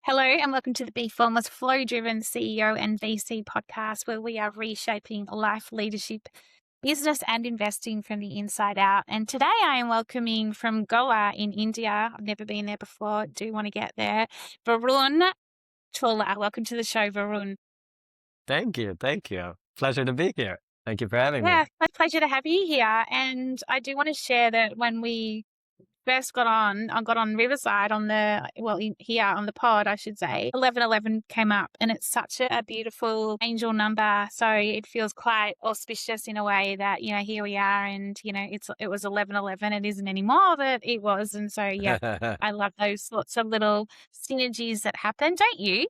Hello and welcome to the Be Formless Flow-Driven CEO and VC podcast, where we are reshaping life, leadership, business and investing from the inside out. And today I am welcoming from Goa in India. I've never been there before. Do want to get there. Varun Chawla. Welcome to the show, Varun. Thank you. Thank you. Pleasure to be here. Thank you for having me. Yeah, my pleasure to have you here. And I do want to share that when we first I got on Riverside here on the pod, I should say, 1111 came up, and it's such a beautiful angel number. So it feels quite auspicious in a way that, here we are, and, it was 1111. It isn't anymore, but it was. And so, yeah, I love those sorts of little synergies that happen, don't you?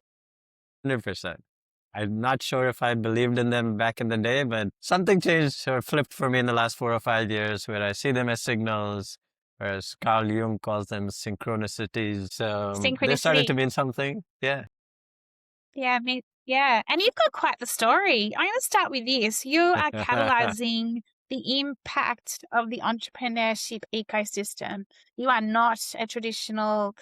100%. I'm not sure if I believed in them back in the day, but something changed or flipped for me in the last 4 or 5 years where I see them as signals, whereas Carl Jung calls them synchronicities. So they started to Synchronicity. mean something. Yeah. Yeah, yeah. And you've got quite the story. I'm going to start with this. You are catalyzing the impact of the entrepreneurship ecosystem. You are not a traditional,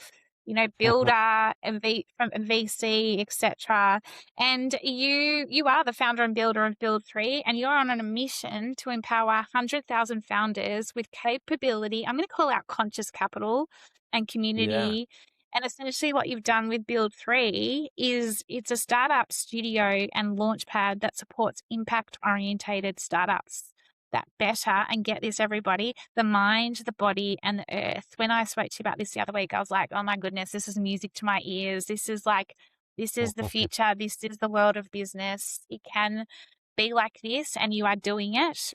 builder from a VC, etc. And you are the founder and builder of Build3, and you're on a mission to empower 100,000 founders with capability. I'm going to call out conscious capital and community. Yeah. And essentially what you've done with Build3 is it's a startup studio and launchpad that supports impact-orientated startups that better, and get this, everybody, the mind, the body, and the earth. When I spoke to you about this the other week, I was like, oh my goodness, this is music to my ears. This is the future. This is the world of business. It can be like this, and you are doing it.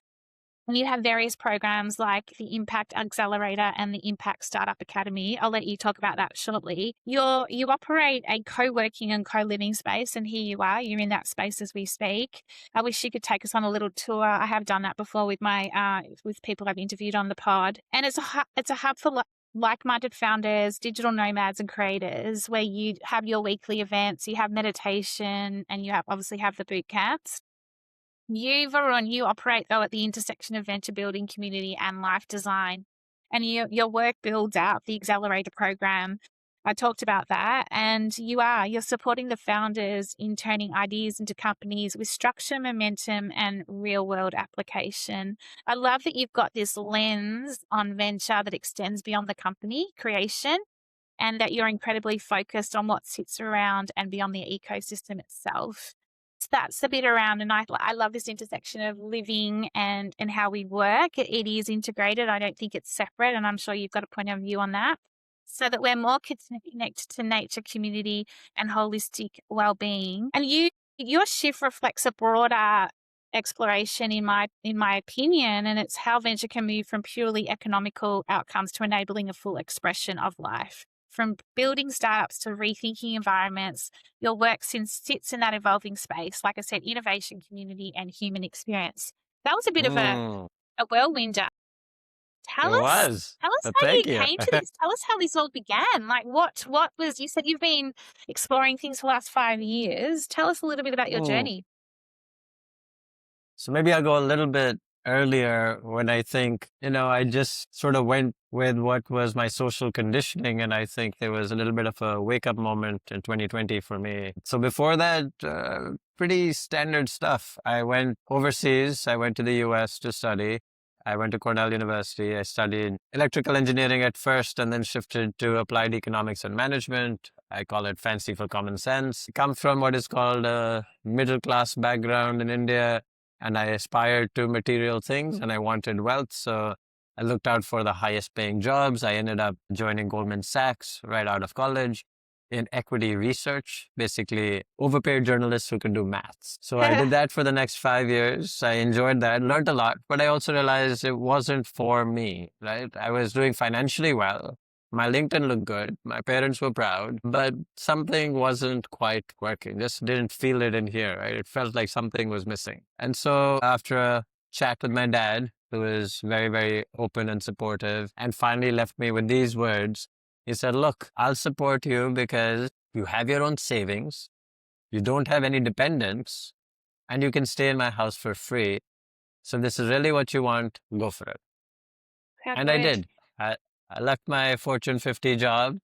And you have various programs like the Impact Accelerator and the Impact Startup Academy. I'll let you talk about that shortly. You operate a co-working and co-living space, and here you are. You're in that space as we speak. I wish you could take us on a little tour. I have done that before with with people I've interviewed on the pod. And it's a hub for like-minded founders, digital nomads, and creators, where you have your weekly events, you have meditation, and you obviously have the boot camps. Varun, you operate though at the intersection of venture building, community, and life design. And your work builds out the accelerator program. I talked about that. And you're supporting the founders in turning ideas into companies with structure, momentum, and real world application. I love that you've got this lens on venture that extends beyond the company creation, and that you're incredibly focused on what sits around and beyond the ecosystem itself. So that's the bit around, and I love this intersection of living and how we work. It is integrated. I don't think it's separate, and I'm sure you've got a point of view on that, so that we're more connected to nature, community, and holistic well-being. And your shift reflects a broader exploration, in my opinion, and it's how venture can move from purely economical outcomes to enabling a full expression of life. From building startups to rethinking environments, your work sits in that evolving space. Like I said, innovation, community, and human experience. That was a bit of a whirlwinder. Tell It us was. how you Thank you. came to this. Tell us how this all began. Like what was, you said you've been exploring things for the last 5 years. Tell us a little bit about your journey. So maybe I'll go a little bit earlier when I think, I just sort of went with what was my social conditioning. And I think there was a little bit of a wake up moment in 2020 for me. So before that, pretty standard stuff. I went overseas. I went to the US to study. I went to Cornell University. I studied electrical engineering at first and then shifted to applied economics and management. I call it fancy for common sense. I come from what is called a middle class background in India, and I aspired to material things and I wanted wealth. So I looked out for the highest paying jobs. I ended up joining Goldman Sachs right out of college in equity research, basically overpaid journalists who can do maths. So I did that for the next 5 years. I enjoyed that, learned a lot, but I also realized it wasn't for me, right? I was doing financially well. My LinkedIn looked good. My parents were proud, but something wasn't quite working. Just didn't feel it in here, right? It felt like something was missing. And so after a chat with my dad, who was very, very open and supportive, and finally left me with these words, he said, look, I'll support you because you have your own savings, you don't have any dependents, and you can stay in my house for free. So if this is really what you want, go for it. And I did. I left my Fortune 50 job.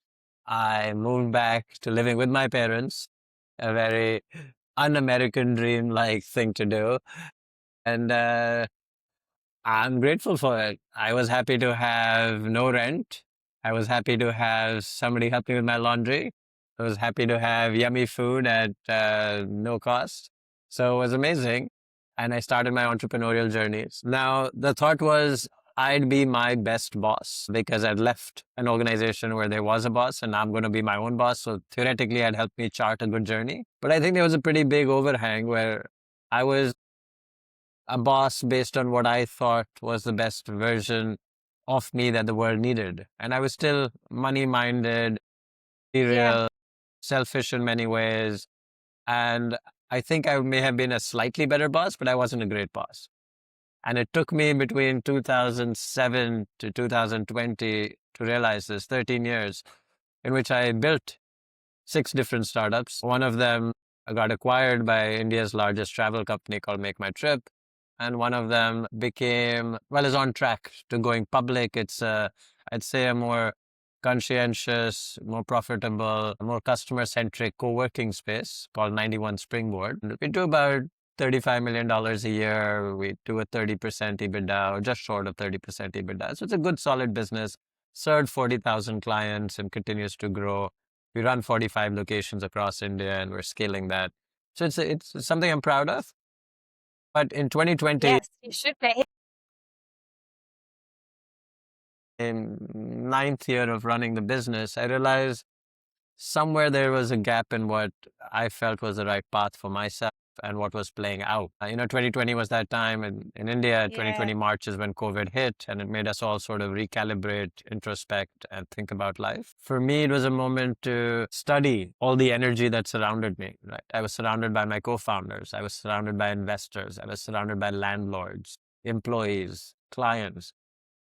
I moved back to living with my parents, a very un-American dream-like thing to do. And I'm grateful for it. I was happy to have no rent. I was happy to have somebody help me with my laundry. I was happy to have yummy food at no cost. So it was amazing. And I started my entrepreneurial journeys. Now, the thought was I'd be my best boss because I'd left an organization where there was a boss and now I'm going to be my own boss. So theoretically, I'd help me chart a good journey. But I think there was a pretty big overhang where I was a boss based on what I thought was the best version of me that the world needed. And I was still money minded, Yeah. material, selfish in many ways. And I think I may have been a slightly better boss, but I wasn't a great boss. And it took me between 2007 to 2020 to realize this 13 years in which I built 6 different startups. One of them got acquired by India's largest travel company called Make My Trip. And one of them is on track to going public. It's I'd say a more conscientious, more profitable, more customer-centric co-working space called 91 Springboard. We do about $35 million a year. We do a 30% EBITDA, or just short of 30% EBITDA. So it's a good, solid business. Served 40,000 clients and continues to grow. We run 45 locations across India and we're scaling that. So it's something I'm proud of. But in 2020, Yes, you should be. in 9th year of running the business, I realized somewhere there was a gap in what I felt was the right path for myself and what was playing out. 2020 was that time, and in India, 2020 Yeah. March is when COVID hit, and it made us all sort of recalibrate, introspect, and think about life. For me, it was a moment to study all the energy that surrounded me, right? I was surrounded by my co-founders. I was surrounded by investors. I was surrounded by landlords, employees, clients.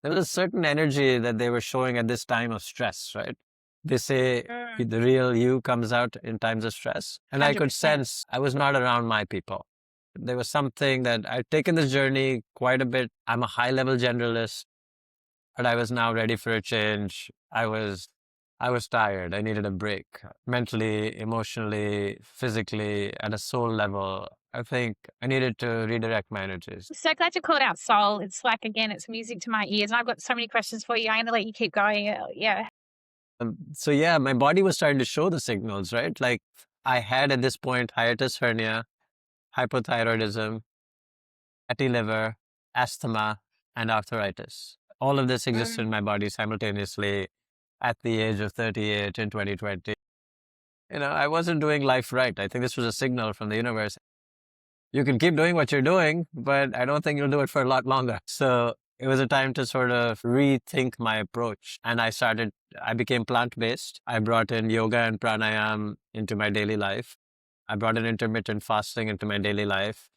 There was a certain energy that they were showing at this time of stress, right? They say the real you comes out in times of stress. And I could 100%. sense I was not around my people. There was something that I'd taken this journey quite a bit. I'm a high level generalist, but I was now ready for a change. I was tired. I needed a break mentally, emotionally, physically, at a soul level. I think I needed to redirect my energies. I'm so glad you called out soul. It's like, again, it's music to my ears. And I've got so many questions for you. I'm going to let you keep going. Yeah. So yeah, my body was starting to show the signals, right? Like I had at this point hiatus hernia, hypothyroidism, fatty liver, asthma, and arthritis. All of this existed in my body simultaneously at the age of 38 in 2020. I wasn't doing life right. I think this was a signal from the universe. You can keep doing what you're doing, but I don't think you'll do it for a lot longer. So it was a time to sort of rethink my approach. And I became plant-based. I brought in yoga and pranayam into my daily life. I brought in intermittent fasting into my daily life.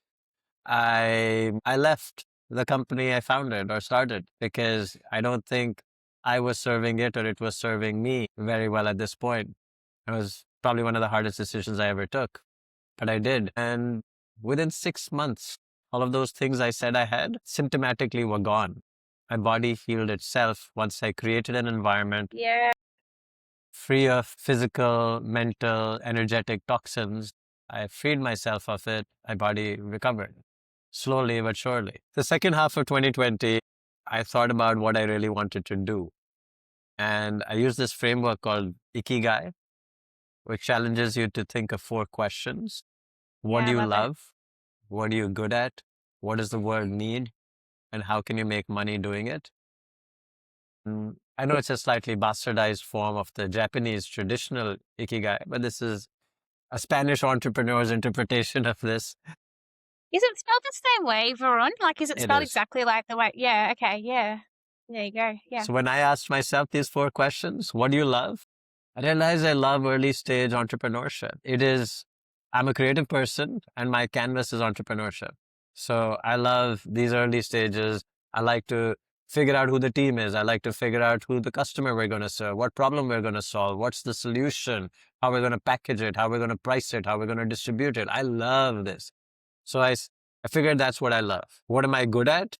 I left the company I founded or started because I don't think I was serving it or it was serving me very well at this point. It was probably one of the hardest decisions I ever took, but I did. And within 6 months, all of those things I said I had symptomatically were gone. My body healed itself once I created an environment Yeah. free of physical, mental, energetic toxins. I freed myself of it. My body recovered slowly but surely. The second half of 2020, I thought about what I really wanted to do. And I used this framework called Ikigai, which challenges you to think of 4 questions. What Yeah, do I you love it. love? What are you good at? What does the world need? And how can you make money doing it? I know it's a slightly bastardized form of the Japanese traditional Ikigai, but this is a Spanish entrepreneur's interpretation of this. Is it spelled the same way, Varun? Like, is it It spelled is. exactly like the way? Yeah. Okay. Yeah. There you go. Yeah. So when I asked myself these 4 questions, what do you love? I realized I love early stage entrepreneurship. I'm a creative person and my canvas is entrepreneurship. So I love these early stages. I like to figure out who the team is. I like to figure out who the customer we're going to serve, what problem we're going to solve, what's the solution, how we're going to package it, how we're going to price it, how we're going to distribute it. I love this. So I figured that's what I love. What am I good at?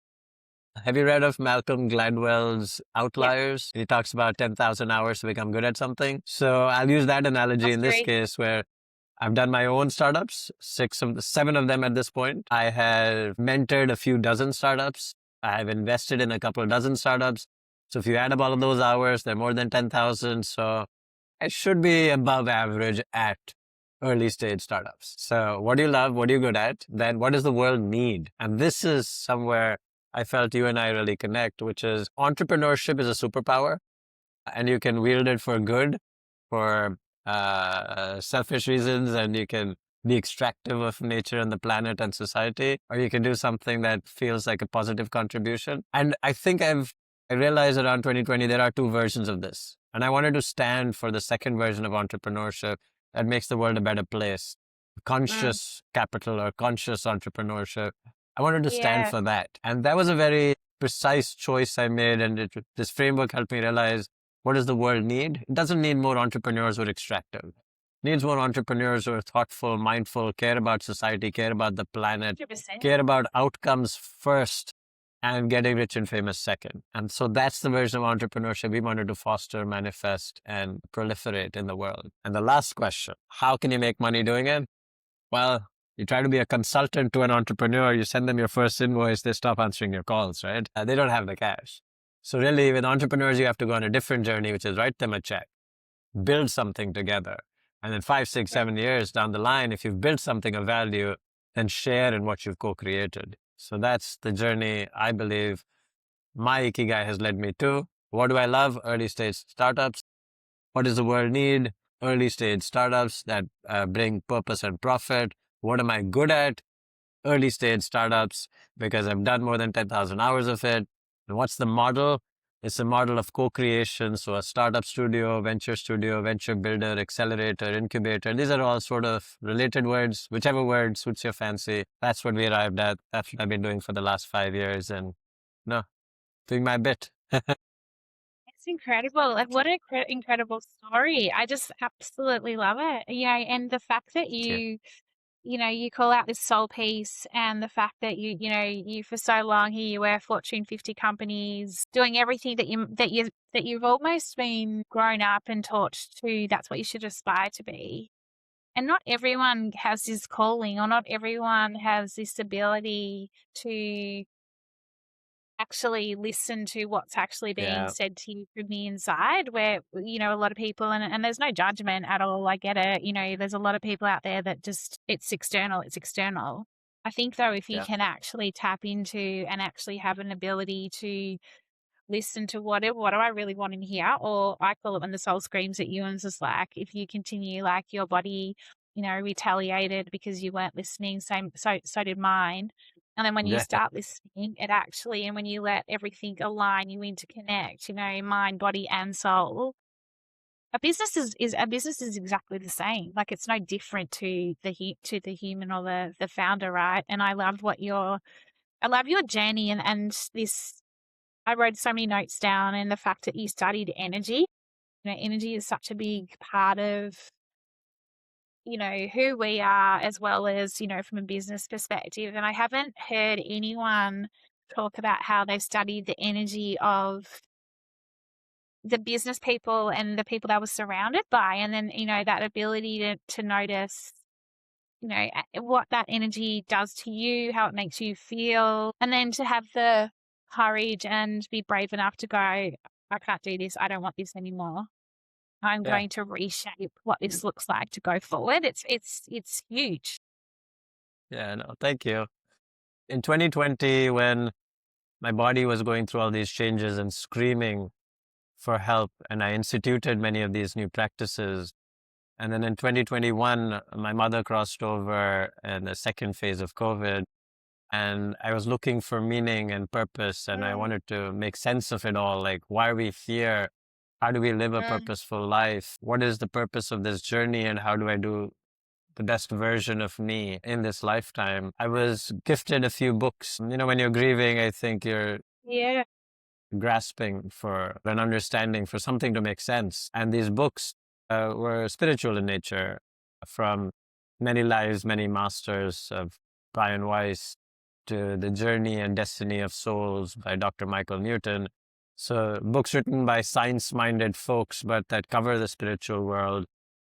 Have you read of Malcolm Gladwell's Yep, Outliers? He talks about 10,000 hours to become good at something. So I'll use that analogy that's in this very case where I've done my own startups, seven of them at this point. I have mentored a few dozen startups. I have invested in a couple of dozen startups. So if you add up all of those hours, they're more than 10,000. So I should be above average at early stage startups. So what do you love? What are you good at? Then what does the world need? And this is somewhere I felt you and I really connect, which is entrepreneurship is a superpower and you can wield it for good, for selfish reasons, and you can be extractive of nature and the planet and society, or you can do something that feels like a positive contribution. And I think I realized around 2020 there are two versions of this. And I wanted to stand for the second version of entrepreneurship that makes the world a better place. mm, Conscious capital or conscious entrepreneurship. I wanted to stand yeah. for that. And that was a very precise choice I made. And this framework helped me realize, what does the world need? It doesn't need more entrepreneurs who are extractive. It needs more entrepreneurs who are thoughtful, mindful, care about society, care about the planet, 100%. care about outcomes first, and getting rich and famous second. And so that's the version of entrepreneurship we wanted to foster, manifest, and proliferate in the world. And the last question, how can you make money doing it? Well, you try to be a consultant to an entrepreneur, you send them your first invoice, they stop answering your calls, right? They don't have the cash. So really, with entrepreneurs, you have to go on a different journey, which is write them a check, build something together. And then 5, 6, 7 years down the line, if you've built something of value, then share in what you've co-created. So that's the journey I believe my Ikigai has led me to. What do I love? Early stage startups. What does the world need? Early stage startups that bring purpose and profit. What am I good at? Early stage startups, because I've done more than 10,000 hours of it. And what's the model? It's a model of co-creation. So a startup studio, venture builder, accelerator, incubator. These are all sort of related words, whichever word suits your fancy. That's what we arrived at. That's what I've been doing for the last 5 years and no, doing my bit. It's incredible. Like, what an incredible story. I just absolutely love it. And the fact that Thank you. you call out this soul piece and the fact that you for so long here you were Fortune 50 companies doing everything that you've almost been grown up and taught to, that's what you should aspire to be. And not everyone has this calling, or not everyone has this ability to actually listen to what's actually being Yeah. said to you from the inside, where a lot of people, and there's no judgment at all, I get it, there's a lot of people out there that just, it's external. I think though, if you Yeah. can actually tap into and actually have an ability to listen to what do I really want in here, or I call it when the soul screams at you, and it's just like, if you continue, like your body retaliated because you weren't listening, so did mine. And then when you Yeah. start listening, it actually, and when you let everything align, you interconnect, mind, body, and soul. A business is exactly the same. Like, it's no different to the human or the founder, right? And I love your journey, and this. I wrote so many notes down, and the fact that you studied energy. Energy is such a big part of who we are, as well as, from a business perspective. And I haven't heard anyone talk about how they've studied the energy of the business people and the people they were surrounded by. And then, that ability to notice, what that energy does to you, how it makes you feel. And then to have the courage and be brave enough to go, I can't do this. I don't want this anymore. I'm Yeah. going to reshape what this looks like to go forward. It's huge. Yeah. No, thank you. In 2020, when my body was going through all these changes and screaming for help, and I instituted many of these new practices. And then in 2021, my mother crossed over in the second phase of COVID, and I was looking for meaning and purpose, and I Mm, wanted to make sense of it all. Like, why are we here? How do we live a mm, purposeful life? What is the purpose of this journey, and how do I do the best version of me in this lifetime? I was gifted a few books. When you're grieving, I think you're yeah. grasping for an understanding, for something to make sense. And these books were spiritual in nature, from Many Lives, Many Masters of Brian Weiss. to The Journey and Destiny of Souls by Dr. Michael Newton. So books written by science-minded folks, but that cover the spiritual world.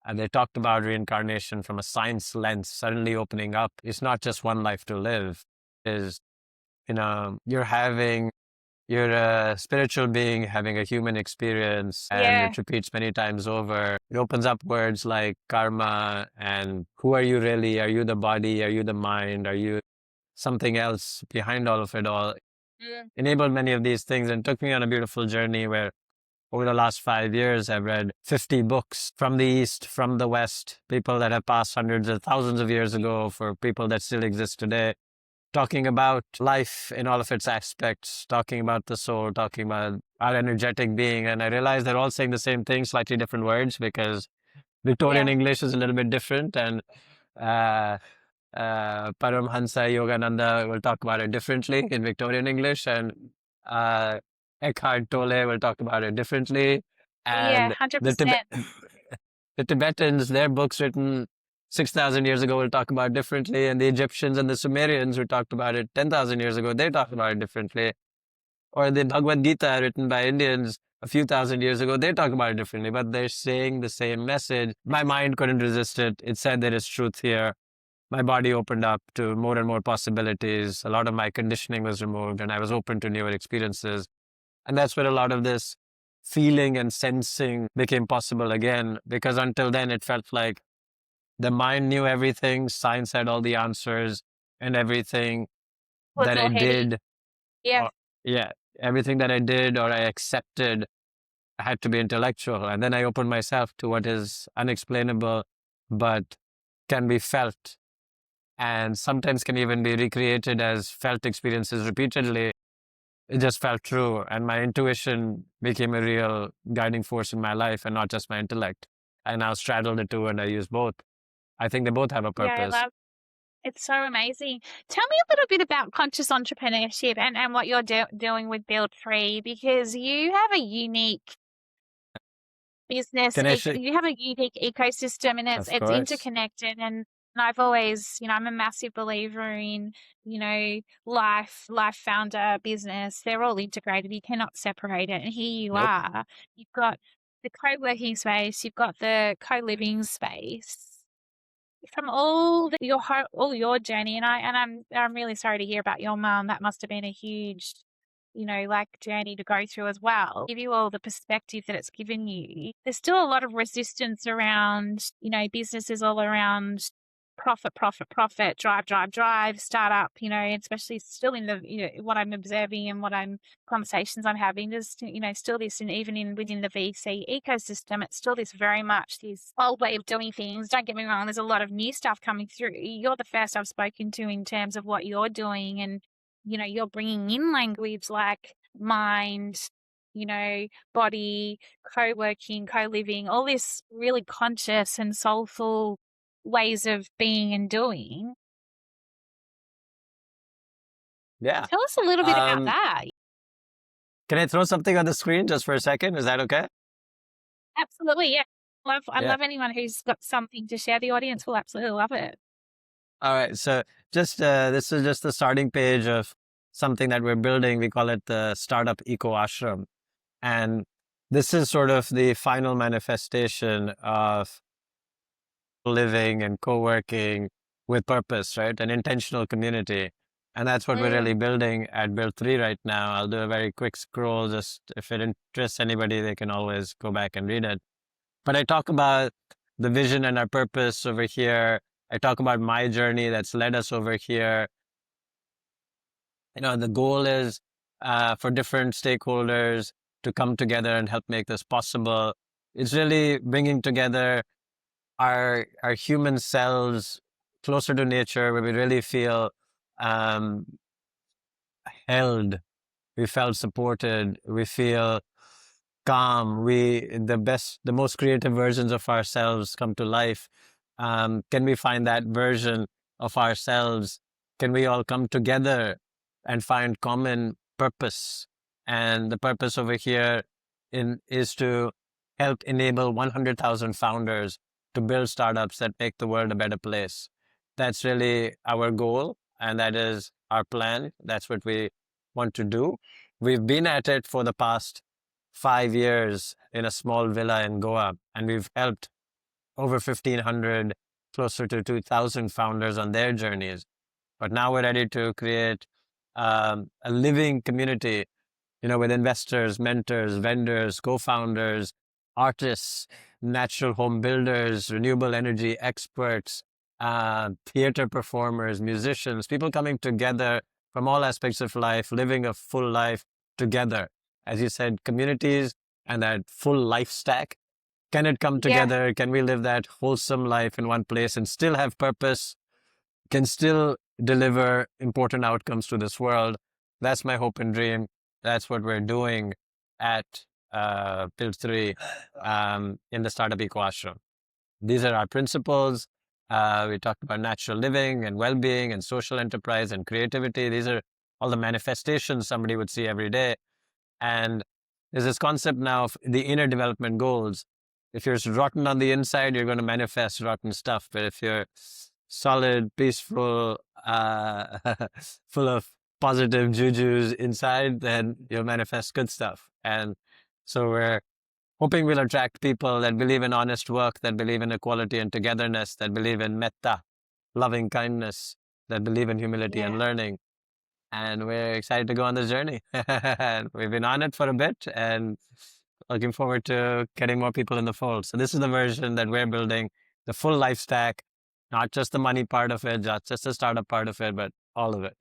And they talked about reincarnation from a science lens, suddenly opening up. It's not just one life to live. Is, you're a spiritual being having a human experience, and Yeah. it repeats many times over. It opens up words like karma and who are you really? Are you the body? Are you the mind? Are you something else behind all of it all? Mm. Enabled many of these things and took me on a beautiful journey where over the last 5 years, I've read 50 books from the East, from the West, people that have passed hundreds of thousands of years ago, for people that still exist today, talking about life in all of its aspects, talking about the soul, talking about our energetic being. And I realized they're all saying the same thing, slightly different words, because Victorian Yeah. English is a little bit different. And Paramhansa Yogananda will talk about it differently in Victorian English, and uh, Eckhart Tolle will talk about it differently. Yeah, And the 100%. the Tibetans, their books written 6,000 years ago will talk about it differently, and the Egyptians and the Sumerians who talked about it 10,000 years ago, they talk about it differently. Or the Bhagavad Gita written by Indians a few thousand years ago, they talk about it differently, but they're saying the same message. My mind couldn't resist it. It said there is truth here. My body opened up to more and more possibilities. A lot of my conditioning was removed, and I was open to newer experiences. And that's where a lot of this feeling and sensing became possible again, because until then it felt like the mind knew everything, science had all the answers, and everything Was that I all heady. did, Yeah. or yeah, everything that I did or I accepted had to be intellectual. And then I opened myself to what is unexplainable, but can be felt, and sometimes can even be recreated as felt experiences repeatedly. It just felt true. And my intuition became a real guiding force in my life and not just my intellect. I now straddle the two and I use both. I think they both have a Yeah, I purpose. love it's so amazing. Tell me a little bit about conscious entrepreneurship and what you're doing with Build3, because you have a unique business, Can I share? you have a unique ecosystem, and it's Of it's course. interconnected. And I've always, I'm a massive believer in, life founder business. They're all integrated. You cannot separate it. And here you Nope. are. You've got the co-working space. You've got the co-living space. From all your journey, and I'm really sorry to hear about your mum. That must have been a huge, like, journey to go through as well. Give you all the perspective that it's given you. There's still a lot of resistance around, businesses all around profit, profit, profit, drive, startup, especially still in the, what I'm observing and conversations I'm having. There's, still this, and even within the VC ecosystem, it's still this very much this old way of doing things. Don't get me wrong, there's a lot of new stuff coming through. You're the first I've spoken to in terms of what you're doing, and, you're bringing in language like mind, body, co-working, co-living, all this really conscious and soulful ways of being and doing. Yeah. Tell us a little bit about that. Can I throw something on the screen just for a second? Is that okay? Absolutely, yeah. I Yeah. love anyone who's got something to share. The audience will absolutely love it. All right. So just this is just the starting page of something that we're building. We call it the Startup Eco Ashram. And this is sort of the final manifestation of living and co-working with purpose, right? An intentional community. And that's what we're really Mm. building at Build3 right now. I'll do a very quick scroll. Just if it interests anybody, they can always go back and read it. But I talk about the vision and our purpose over here. I talk about my journey that's led us over here. The goal is for different stakeholders to come together and help make this possible. It's really bringing together our human selves closer to nature, where we really feel um, held, we felt supported, we feel calm, the most creative versions of ourselves come to life. Can we find that version of ourselves? Can we all come together and find common purpose? And the purpose over here is to help enable 100,000 founders to build startups that make the world a better place. That's really our goal. and that is our plan. That's what we want to do. We've been at it for the past 5 years in a small villa in Goa, and we've helped over 1,500, closer to 2,000 founders on their journeys. But now we're ready to create a living community, with investors, mentors, vendors, co-founders, artists, natural home builders, renewable energy experts, theater performers, musicians, people coming together from all aspects of life, living a full life together. As you said, communities and that full life stack. Can it come Yeah. together? Can we live that wholesome life in one place and still have purpose? Can still deliver important outcomes to this world? That's my hope and dream. That's what we're doing at Build3 in the startup eco ashram. These are our principles. We talked about natural living and well-being and social enterprise and creativity. These are all the manifestations somebody would see every day. And there's this concept now of the inner development goals. If you're rotten on the inside, you're going to manifest rotten stuff. But if you're solid, peaceful, full of positive jujus inside, then you'll manifest good stuff. And so we're hoping we'll attract people that believe in honest work, that believe in equality and togetherness, that believe in metta, loving kindness, that believe in humility and Yeah. learning. And we're excited to go on this journey. We've been on it for a bit and looking forward to getting more people in the fold. So this is the version that we're building, the full life stack, not just the money part of it, not just the startup part of it, but all of it.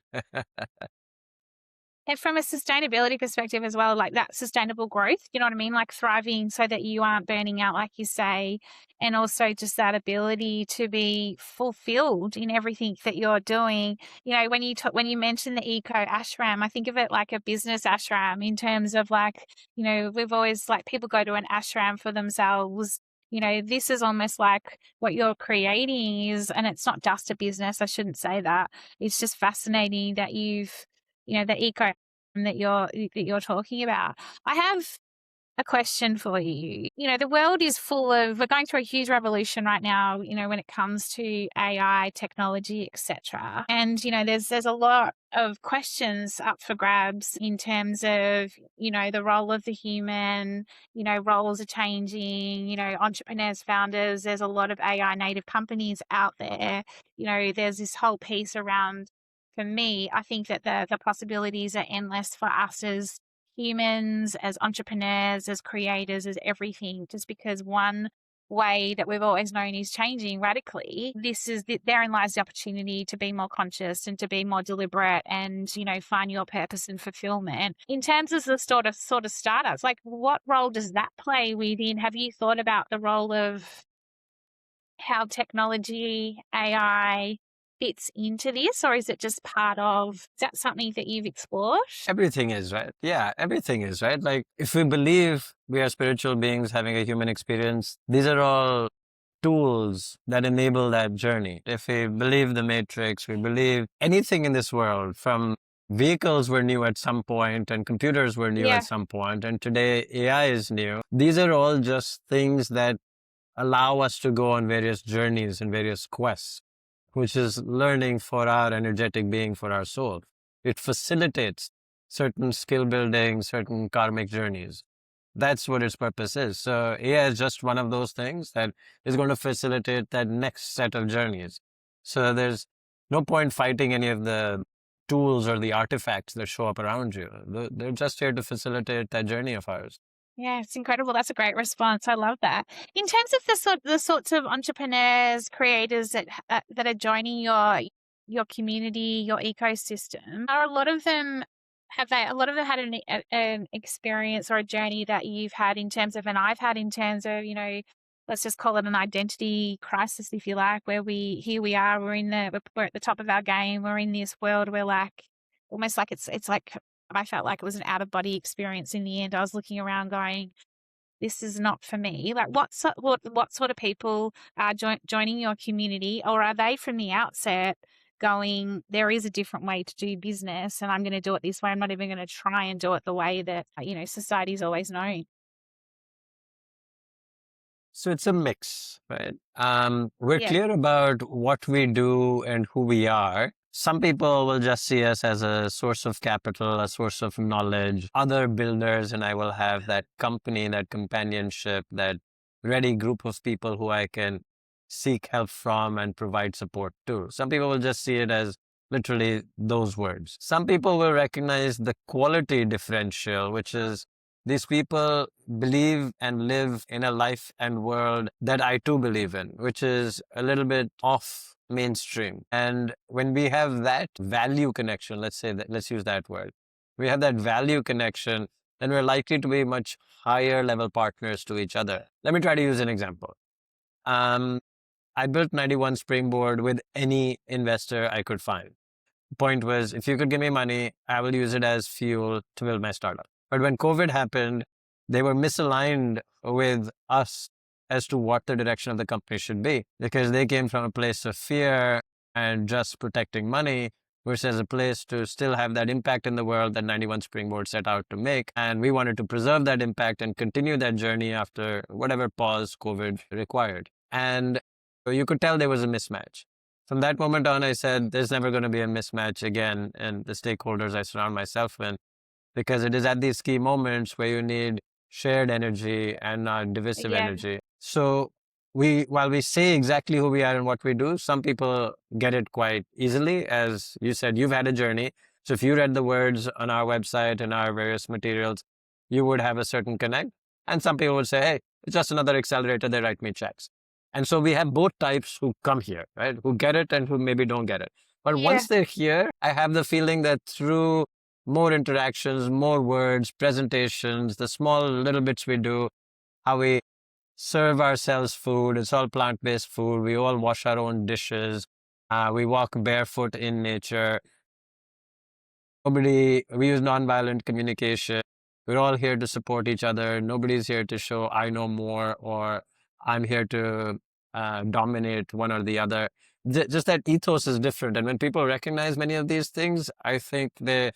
And from a sustainability perspective as well, like that sustainable growth, you know what I mean? Like thriving so that you aren't burning out, like you say, and also just that ability to be fulfilled in everything that you're doing. When you mention the eco ashram, I think of it like a business ashram in terms of like, we've always like people go to an ashram for themselves. This is almost like what you're creating is, and it's not just a business. I shouldn't say that. It's just fascinating that the eco that you're talking about. I have a question for you. The world is we're going through a huge revolution right now, when it comes to AI, technology, etc. And, there's a lot of questions up for grabs in terms of, the role of the human, roles are changing, entrepreneurs, founders, there's a lot of AI native companies out there. There's this whole piece around, for me, I think that the possibilities are endless for us as humans, as entrepreneurs, as creators, as everything, just because one way that we've always known is changing radically. Therein lies the opportunity to be more conscious and to be more deliberate and, find your purpose and fulfillment. In terms of the sort of startups, like what role does that play within? Have you thought about the role of how technology, AI fits into this, or is it just is that something that you've explored? Everything is, right? Yeah, everything is, right? Like if we believe we are spiritual beings having a human experience, these are all tools that enable that journey. If we believe the matrix, we believe anything in this world, from vehicles were new at some point and computers were new Yeah. at some point, and today AI is new. These are all just things that allow us to go on various journeys and various quests, which is learning for our energetic being, for our soul. It facilitates certain skill building, certain karmic journeys. That's what its purpose is. So AI is just one of those things that is going to facilitate that next set of journeys. So there's no point fighting any of the tools or the artifacts that show up around you. They're just here to facilitate that journey of ours. Yeah, it's incredible. That's a great response. I love that. In terms of the sorts of entrepreneurs, creators that are joining your community, your ecosystem, are a lot of them a lot of them had an experience or a journey that you've had in terms of, and I've had in terms of, let's just call it an identity crisis, if you like, where here we are, we're at the top of our game, we're in this world, we're like almost like it's like I felt like it was an out of body experience in the end. I was looking around going, this is not for me. Like what sort of people are joining your community, or are they from the outset going, there is a different way to do business and I'm going to do it this way. I'm not even going to try and do it the way that, society's always known. So it's a mix, right? We're Yeah. clear about what we do and who we are. Some people will just see us as a source of capital, a source of knowledge. Other builders and I will have that company, that companionship, that ready group of people who I can seek help from and provide support to. Some people will just see it as literally those words. Some people will recognize the quality differential, which is these people believe and live in a life and world that I too believe in, which is a little bit off mainstream. And when we have that value connection, let's say that, let's use that word, we have that value connection, then we're likely to be much higher level partners to each other. Let me try to use an example. I built 91 Springboard with any investor I could find. Point was, if you could give me money, I will use it as fuel to build my startup. But when COVID happened, they were misaligned with us as to what the direction of the company should be, because they came from a place of fear and just protecting money versus a place to still have that impact in the world that 91 Springboard set out to make. And we wanted to preserve that impact and continue that journey after whatever pause COVID required. And you could tell there was a mismatch. From that moment on, I said, there's never going to be a mismatch again in the stakeholders I surround myself with, because it is at these key moments where you need shared energy and not divisive Yeah. energy. So while we say exactly who we are and what we do, some people get it quite easily. As you said, you've had a journey. So if you read the words on our website and our various materials, you would have a certain connect. And some people would say, hey, it's just another accelerator. They write me checks. And so we have both types who come here, right? Who get it and who maybe don't get it. But Yeah. once they're here, I have the feeling that through more interactions, more words, presentations, the small little bits we do, how we serve ourselves food, it's all plant-based food. We all wash our own dishes. We walk barefoot in nature. We use nonviolent communication. We're all here to support each other. Nobody's here to show I know more or I'm here to dominate one or the other. Just that ethos is different. And when people recognize many of these things, I think they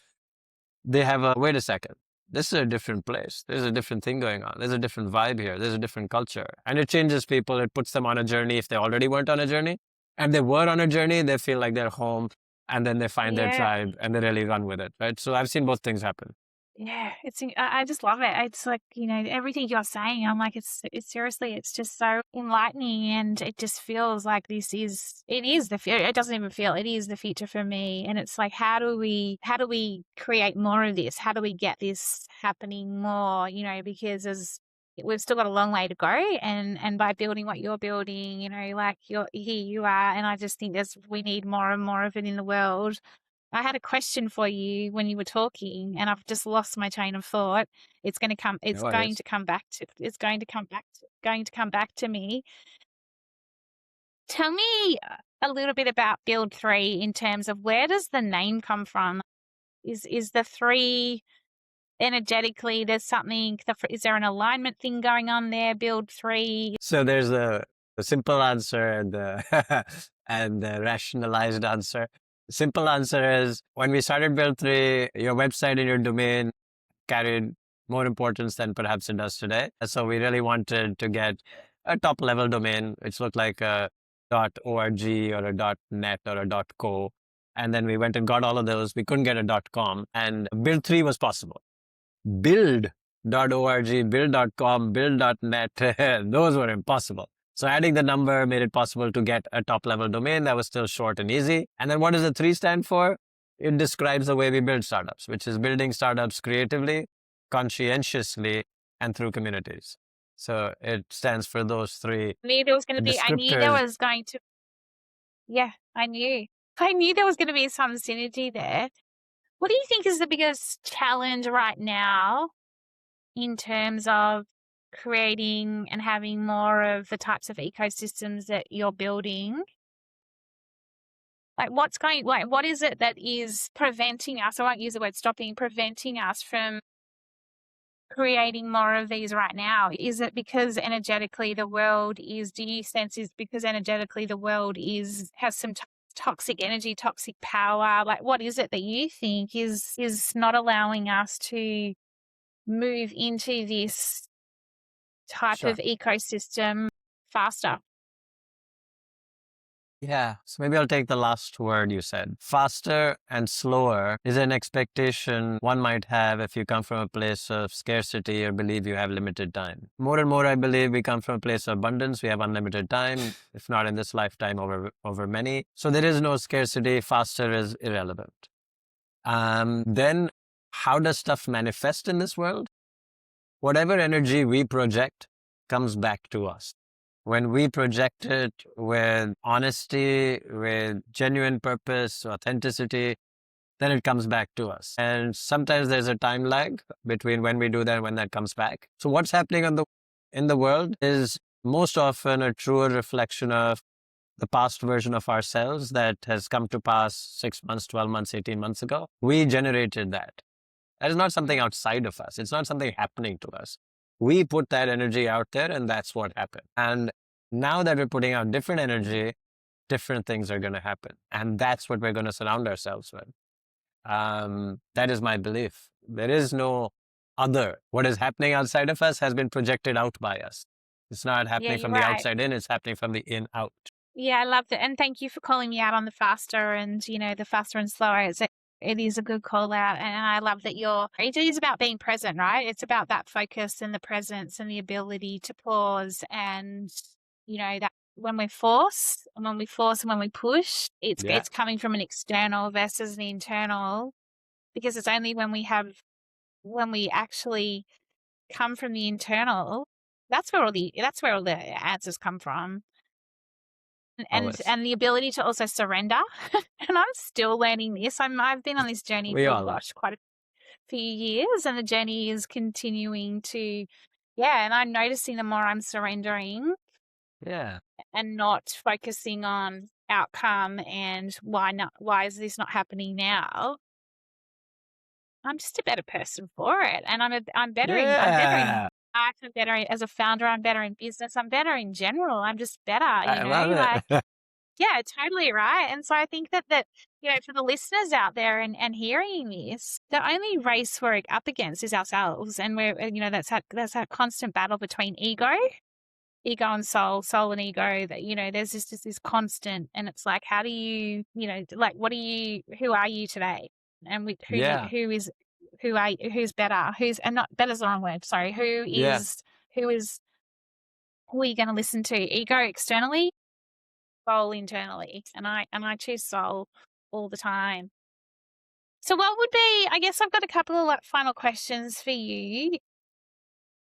have a, wait a second, this is a different place. There's a different thing going on. There's a different vibe here. There's a different culture. And it changes people. It puts them on a journey if they already weren't on a journey. And they were on a journey, they feel like they're home. And then they find their Yeah. tribe and they really run with it, right? So I've seen both things happen. Yeah, I just love it. It's like, everything you're saying, I'm like, it's seriously, it's just so enlightening, and it just feels like it is the future. It doesn't even feel, it is the future for me. And it's like, how do we create more of this? How do we get this happening more, because we've still got a long way to go, and by building what you're building, like here you are, and I just think we need more and more of it in the world. I had a question for you when you were talking, and I've just lost my train of thought. It's going to come. It's No going worries. to come back to. It's going to come back. Going to come back to me. Tell me a little bit about Build3 in terms of where does the name come from? Is the three energetically? There's something. Is there an alignment thing going on there? Build3. So there's the simple answer and the, and the rationalized answer. The simple answer is when we started Build3, your website and your domain carried more importance than perhaps it does today. So we really wanted to get a top level domain, which looked like a .org or a .net or a .co. And then we went and got all of those. We couldn't get a .com, and Build3 was possible. Build.org, build.com, build.net, those were impossible. So adding the number made it possible to get a top level domain that was still short and easy. And then what does the 3 stand for? It describes the way we build startups, which is building startups creatively, conscientiously, and through communities. So it stands for those 3 I knew there was going to be. I knew there descriptors. was going to. Yeah, I knew. I knew there was going to be some synergy there. What do you think is the biggest challenge right now in terms of creating and having more of the types of ecosystems that you're building? Like what is it that is preventing us? I won't use the word stopping, preventing us from creating more of these right now? Is it because energetically the world is, do you sense is because energetically the world has some toxic energy, toxic power? Like, what is it that you think is not allowing us to move into this type Sure. of ecosystem faster? Yeah. So maybe I'll take the last word you said. Faster and slower is an expectation one might have if you come from a place of scarcity or believe you have limited time. More and more, I believe we come from a place of abundance. We have unlimited time, if not in this lifetime, over many. So there is no scarcity. Faster is irrelevant. Then how does stuff manifest in this world? Whatever energy we project comes back to us. When we project it with honesty, with genuine purpose, authenticity, then it comes back to us. And sometimes there's a time lag between when we do that and when that comes back. So what's happening in the world is most often a truer reflection of the past version of ourselves that has come to pass 6 months, 12 months, 18 months ago. We generated that. That is not something outside of us. It's not something happening to us. We put that energy out there and that's what happened. And now that we're putting out different energy, different things are going to happen. And that's what we're going to surround ourselves with. That is my belief. There is no other. What is happening outside of us has been projected out by us. It's not Yeah, happening you're from the right. outside in, it's happening from the in out. Yeah, I loved it. And thank you for calling me out on the faster and, the faster and slower. It is a good call out. And I love that it is about being present, right? It's about that focus and the presence and the ability to pause and, that when we force and when we push, Yeah. it's coming from an external versus an internal, because it's only when we actually come from the internal, that's where all the answers come from. Always. And the ability to also surrender. And I'm still learning this. I've been on this journey We for, all are. quite a few years, and the journey is continuing to, yeah, and I'm noticing the more I'm surrendering Yeah. and not focusing on outcome and why is this not happening now? I'm just a better person for it. And I'm better in Yeah. life, I'm better as a founder, I'm better in business, I'm better in general. I'm just better, I love like, it. yeah, totally right. And so I think that for the listeners out there and hearing this, the only race we're up against is ourselves. And that's that constant battle between ego and soul and ego, that, there's just this constant, and it's like, how do you, like, who are you today? And Yeah. who's better? And not better's the wrong word. Sorry. Yeah. Who is, who are you going to listen to? Ego externally, soul internally, and I choose soul all the time. So what would be, I guess I've got a couple of final questions for you.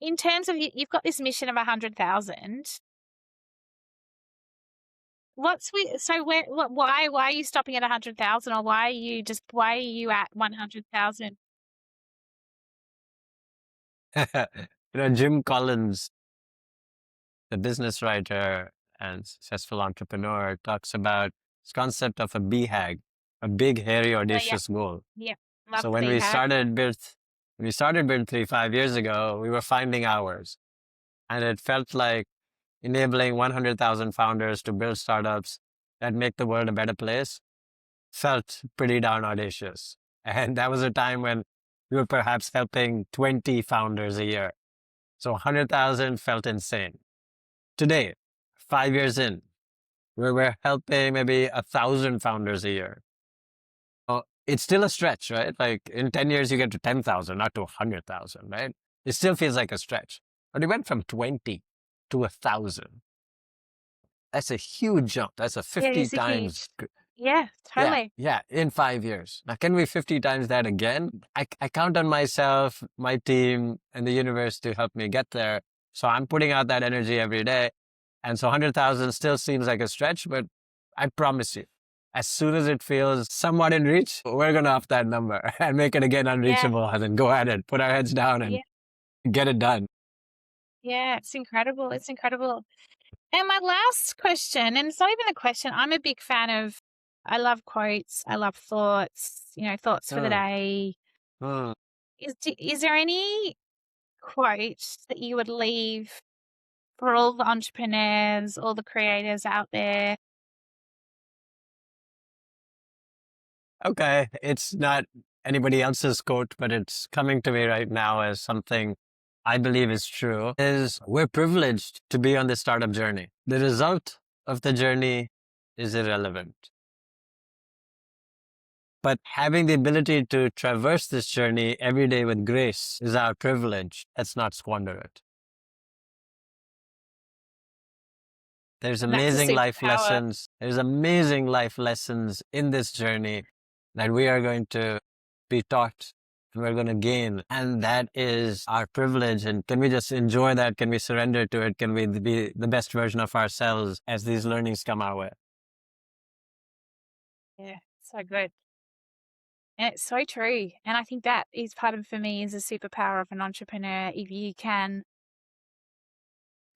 In terms of, you've got this mission of 100,000. Why are you stopping at 100,000, or why are you at 100,000? Jim Collins, the business writer and successful entrepreneur, talks about this concept of a BHAG, a big, hairy, Oh yeah, audacious goal. yeah, love So the when B hack. we started Build3 5 years ago, we were finding hours, and it felt like enabling 100,000 founders to build startups that make the world a better place felt pretty darn audacious. And that was a time when we were perhaps helping 20 founders a year. So 100,000 felt insane. Today, 5 years in, we're helping maybe 1,000 founders a year. Oh, it's still a stretch, right? Like in 10 years, you get to 10,000, not to 100,000, right? It still feels like a stretch. But we went from 20 to 1,000. That's a huge jump. That's a Yeah, 50 it's a times. huge. Yeah, Yeah, totally. yeah, in 5 years. Now, can we 50 times that again? I count on myself, my team, and the universe to help me get there. So I'm putting out that energy every day. And so 100,000 still seems like a stretch, but I promise you, as soon as it feels somewhat in reach, we're going to up that number and make it again Yeah, unreachable and then go at it, put our heads down and yeah, get it done. yeah. It's incredible. It's incredible. And my last question, and it's not even a question, I'm a big fan of, I love quotes, I love thoughts, thoughts for the Mm, day. mm. Is there any quote that you would leave for all the entrepreneurs, all the creators out there? Okay, it's not anybody else's quote, but it's coming to me right now as something I believe is true, is we're privileged to be on this startup journey. The result of the journey is irrelevant. But having the ability to traverse this journey every day with grace is our privilege. Let's not squander it. There's And that's a amazing life superpower. lessons. There's amazing life lessons in this journey that we are going to be taught and we're going to gain. And that is our privilege. And can we just enjoy that? Can we surrender to it? Can we be the best version of ourselves as these learnings come our way? Yeah, so good. And it's so true. And I think that is part of, for me, is a superpower of an entrepreneur. If you can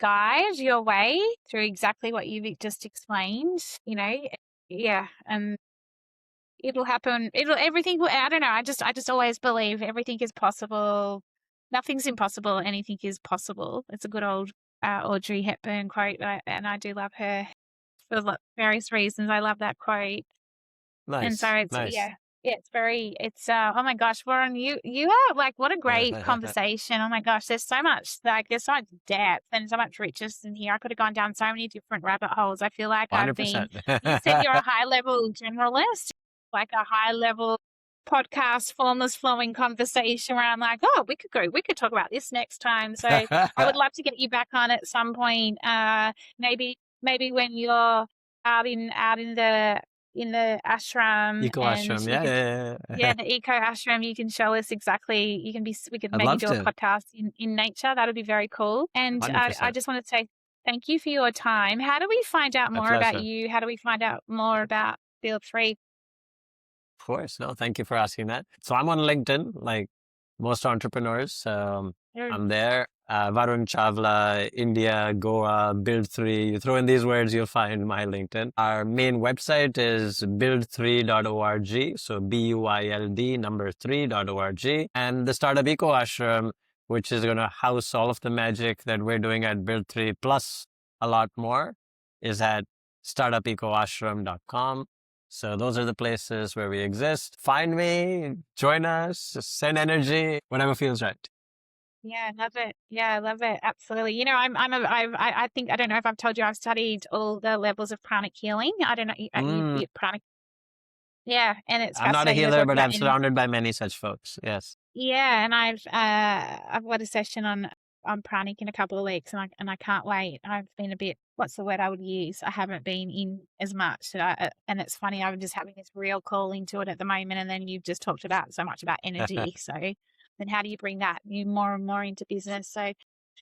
guide your way through exactly what you've just explained, yeah, and it'll happen. Everything will, I don't know. I just always believe everything is possible. Nothing's impossible. Anything is possible. It's a good old Audrey Hepburn quote, and I do love her for various reasons. I love that quote. And so Nice. it's, Nice. yeah, oh my gosh, Warren, you are like, what a great conversation. Oh my gosh, there's so much depth and so much richness in here. I could have gone down so many different rabbit holes. I feel like you said you're a high level generalist, like a high level podcast, formless flowing conversation where I'm like, oh, we could talk about this next time. So I would love to get you back on at some point. Maybe when you're out in the ashram, Eco and ashram. you can, Yeah. the eco ashram, you can show us exactly, we could I'd maybe love do a to. podcast in nature. That would be very cool. And I 100%. just want to say thank you for your time. How do we find out My more about pleasure. you? How do we find out more about Build3? Of course. No, thank you for asking that. So I'm on LinkedIn, like most entrepreneurs. I'm there. Varun Chawla, India, Goa, Build3. You throw in these words, you'll find my LinkedIn. Our main website is build3.org. So BUILD number 3.org. And the Startup Eco Ashram, which is going to house all of the magic that we're doing at Build3 plus a lot more, is at startupecoashram.com. So those are the places where we exist. Find me, join us, just send energy, whatever feels right. Yeah, love it. Yeah, I love it. Absolutely. I think, I don't know if I've told you, I've studied all the levels of pranic healing. I don't know, pranic. Yeah, and it's I'm not a fascinating to healer, talk but about. I'm surrounded by many such folks. Yes. Yeah, and I've got a session on pranic in a couple of weeks, and I can't wait. I've been a bit, what's the word I would use? I haven't been in as much, and it's funny. I'm just having this real call into it at the moment, and then you've just talked about so much about energy. So then how do you bring that more and more into business? So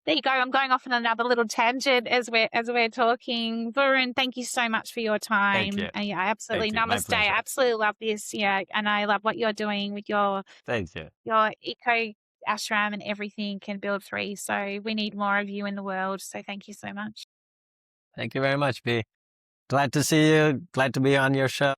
there you go. I'm going off on another little tangent as we're talking. Varun, thank you so much for your Thank time. you. And yeah, absolutely. Thank you. My Namaste. I pleasure. absolutely love this. Yeah, and I love what you're doing with your Thank you. eco ashram and everything can Build3. So we need more of you in the world. So thank you so much. Thank you very much, B. Glad to see you. Glad to be on your show.